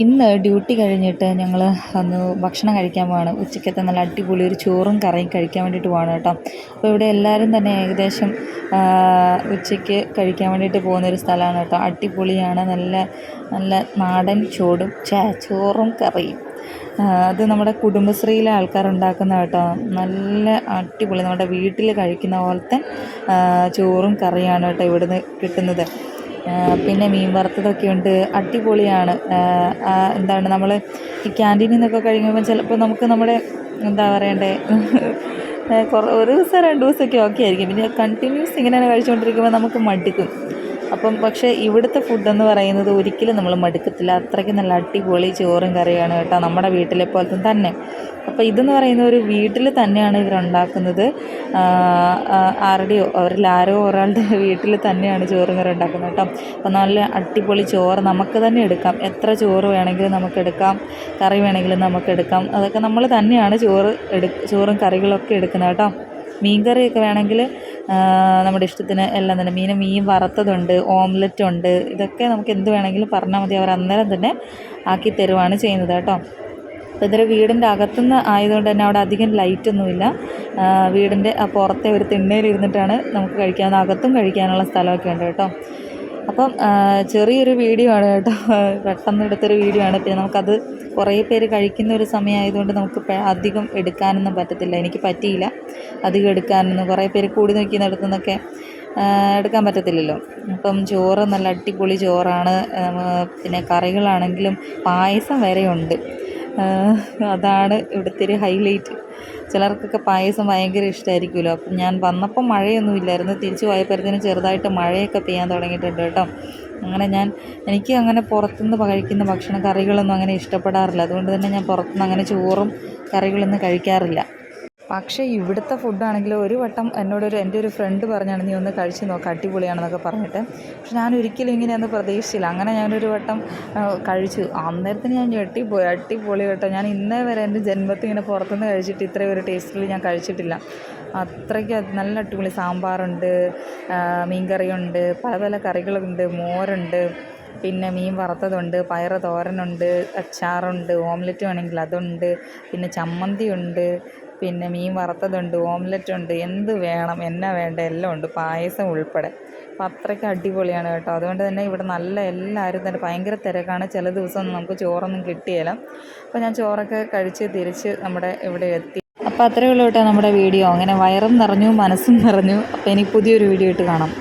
ഇന്ന് ഡ്യൂട്ടി കഴിഞ്ഞിട്ട് ഞങ്ങൾ ഒന്ന് ഭക്ഷണം കഴിക്കാൻ പോവാണ്. ഉച്ചയ്ക്കത്തെ നല്ല അടിപൊളി ഒരു ചോറും കറിയും കഴിക്കാൻ വേണ്ടിയിട്ട് പോവാണ് കേട്ടോ. അപ്പോൾ ഇവിടെ എല്ലാവരും തന്നെ ഏകദേശം ഉച്ചയ്ക്ക് കഴിക്കാൻ വേണ്ടിയിട്ട് പോകുന്നൊരു സ്ഥലമാണ് കേട്ടോ. അടിപൊളിയാണ്, നല്ല നല്ല നാടൻ ചോറും കറിയും. അത് നമ്മുടെ കുടുംബശ്രീയിലെ ആൾക്കാരുണ്ടാക്കുന്ന കേട്ടോ. നല്ല അടിപൊളി നമ്മുടെ വീട്ടിൽ കഴിക്കുന്ന പോലത്തെ ചോറും കറിയാണ് കേട്ടോ ഇവിടുന്ന് കിട്ടുന്നത്. പിന്നെ മീൻ വറുത്തതൊക്കെ ഉണ്ട്, അടിപൊളിയാണ്. എന്താണ് നമ്മൾ ഈ ക്യാൻറ്റീനിൽ നിന്നൊക്കെ കഴിക്കുമ്പോൾ ചിലപ്പോൾ നമുക്ക് നമ്മുടെ എന്താ പറയണ്ടേ ഒരു ദിവസം 2 ദിവസമൊക്കെ ഓക്കെ ആയിരിക്കും. പിന്നെ കണ്ടിന്യൂസ് ഇങ്ങനെ കഴിച്ചുകൊണ്ടിരിക്കുമ്പോൾ നമുക്ക് മടുക്കും. പക്ഷേ ഇവിടുത്തെ ഫുഡെന്ന് പറയുന്നത് ഒരിക്കലും നമ്മൾ മടുക്കത്തില്ല. അത്രയ്ക്ക് നല്ല അടിപൊളി ചോറും കറിയാണ് കേട്ടോ, നമ്മുടെ വീട്ടിലെ പോലത്തെ തന്നെ. അപ്പോൾ ഇതെന്ന് പറയുന്ന ഒരു വീട്ടിൽ തന്നെയാണ് ഇവരുണ്ടാക്കുന്നത്. അവരിൽ ആരോ ഒരാളുടെ വീട്ടിൽ തന്നെയാണ് ചോറും കറി ഉണ്ടാക്കുന്നത് കേട്ടോ. അപ്പോൾ നല്ല അടിപൊളി ചോറ് നമുക്ക് തന്നെ എടുക്കാം. എത്ര ചോറ് വേണമെങ്കിലും നമുക്കെടുക്കാം, കറി വേണമെങ്കിലും നമുക്കെടുക്കാം. അതൊക്കെ നമ്മൾ തന്നെയാണ് ചോറും കറികളൊക്കെ എടുക്കുന്നത് കേട്ടോ. മീൻ കറിയൊക്കെ വേണമെങ്കിൽ നമ്മുടെ ഇഷ്ടത്തിന് എല്ലാം തന്നെ. മീൻ വറുത്തതുണ്ട്, ഓംലെറ്റ് ഉണ്ട്. ഇതൊക്കെ നമുക്ക് എന്ത് വേണമെങ്കിലും പറഞ്ഞാൽ മതി, അവർ അന്നേരം തന്നെ ആക്കി തരുവാണ് ചെയ്യുന്നത് കേട്ടോ. അപ്പോൾ ഇതൊരു വീടിൻ്റെ അകത്തുനിന്ന് ആയതുകൊണ്ട് തന്നെ അവിടെ അധികം ലൈറ്റൊന്നുമില്ല. വീടിൻ്റെ പുറത്തെ ഒരു തിണ്ണയിലിരുന്നിട്ടാണ് നമുക്ക് കഴിക്കാവുന്ന, അകത്തും കഴിക്കാനുള്ള സ്ഥലമൊക്കെ ഉണ്ട് കേട്ടോ. അപ്പം ചെറിയൊരു വീഡിയോ ആണ് കേട്ടോ, പെട്ടെന്ന് എടുത്തൊരു വീഡിയോ ആണ്. പിന്നെ നമുക്കത് കുറേ പേര് കഴിക്കുന്ന ഒരു സമയമായതുകൊണ്ട് നമുക്ക് അധികം എടുക്കാനൊന്നും പറ്റത്തില്ല. എനിക്ക് പറ്റിയില്ല അധികം എടുക്കാനൊന്നും. കുറേ പേര് കൂടി നിൽക്കുന്നിടത്തു നിന്നൊക്കെ എടുക്കാൻ പറ്റത്തില്ലല്ലോ. അപ്പം ചോറ് നല്ല അടിപൊളി ചോറാണ്. പിന്നെ കറികളാണെങ്കിലും പായസം വരെയുണ്ട്. അതാണ് ഇവിടുത്തെ ഒരു ഹൈലൈറ്റ്. ചിലർക്കൊക്കെ പായസം ഭയങ്കര ഇഷ്ടമായിരിക്കുമല്ലോ. അപ്പം ഞാൻ വന്നപ്പോൾ മഴയൊന്നും ഇല്ലായിരുന്നു, തിരിച്ചു പോയപ്പോഴത്തേനും ചെറുതായിട്ട് മഴയൊക്കെ പെയ്യാൻ തുടങ്ങിയിട്ടുണ്ട് കേട്ടോ. അങ്ങനെ എനിക്ക് അങ്ങനെ പുറത്തുനിന്ന് കഴിക്കുന്ന ഭക്ഷണം കറികളൊന്നും അങ്ങനെ ഇഷ്ടപ്പെടാറില്ല. അതുകൊണ്ട് തന്നെ ഞാൻ പുറത്തുനിന്ന് അങ്ങനെ ചോറും കറികളൊന്നും കഴിക്കാറില്ല. പക്ഷേ ഇവിടുത്തെ ഫുഡാണെങ്കിൽ ഒരു വട്ടം എൻ്റെ ഒരു ഫ്രണ്ട് പറഞ്ഞാണ്, നീ ഒന്ന് കഴിച്ച് നോക്കാം, അടിപൊളിയാണെന്നൊക്കെ പറഞ്ഞിട്ട്. പക്ഷെ ഞാൻ ഒരിക്കലും ഇങ്ങനെയൊന്നും പ്രതീക്ഷിച്ചില്ല. അങ്ങനെ ഞാനൊരു വട്ടം കഴിച്ചു. അന്നേരത്തിന് ഞാൻ ഞെട്ടിപ്പോയി. അടിപൊളി കേട്ടോ. ഞാൻ ഇന്നേ വരെ എൻ്റെ ജന്മത്തിൽ ഇങ്ങനെ പുറത്തുനിന്ന് കഴിച്ചിട്ട് ഇത്രയും ഒരു ടേസ്റ്റിൽ ഞാൻ കഴിച്ചിട്ടില്ല. അത്രയ്ക്ക് നല്ല അടിപൊളി. സാമ്പാറുണ്ട്, മീൻ കറിയുണ്ട്, പല പല കറികളുണ്ട്, മോരുണ്ട്, പിന്നെ മീൻ വറുത്തതുണ്ട്, പയറ് തോരനുണ്ട്, അച്ചാറുണ്ട്, ഓംലെറ്റ് വേണമെങ്കിൽ അതുണ്ട്, പിന്നെ ചമ്മന്തിയുണ്ട്, പിന്നെ മീൻ വറുത്തതുണ്ട്, ഓംലെറ്റ് ഉണ്ട്. എന്ത് വേണം, എന്നാ വേണ്ട എല്ലാം ഉണ്ട്, പായസം ഉൾപ്പെടെ. അപ്പം അത്രയ്ക്ക് അടിപൊളിയാണ് കേട്ടോ. അതുകൊണ്ട് തന്നെ ഇവിടെ എല്ലാവരും തന്നെ ഭയങ്കര തിരക്കാണ്. ചില ദിവസമൊന്നും നമുക്ക് ചോറൊന്നും കിട്ടുകയില്ല. അപ്പോൾ ഞാൻ ചോറൊക്കെ കഴിച്ച് തിരിച്ച് നമ്മുടെ ഇവിടെ എത്തി. അപ്പോൾ അത്രയേ ഉള്ളൂ കേട്ടോ നമ്മുടെ വീഡിയോ. അങ്ങനെ വയറും നിറഞ്ഞു, മനസ്സും നിറഞ്ഞു. അപ്പോൾ ഇനി പുതിയൊരു വീഡിയോ ആയിട്ട് കാണാം.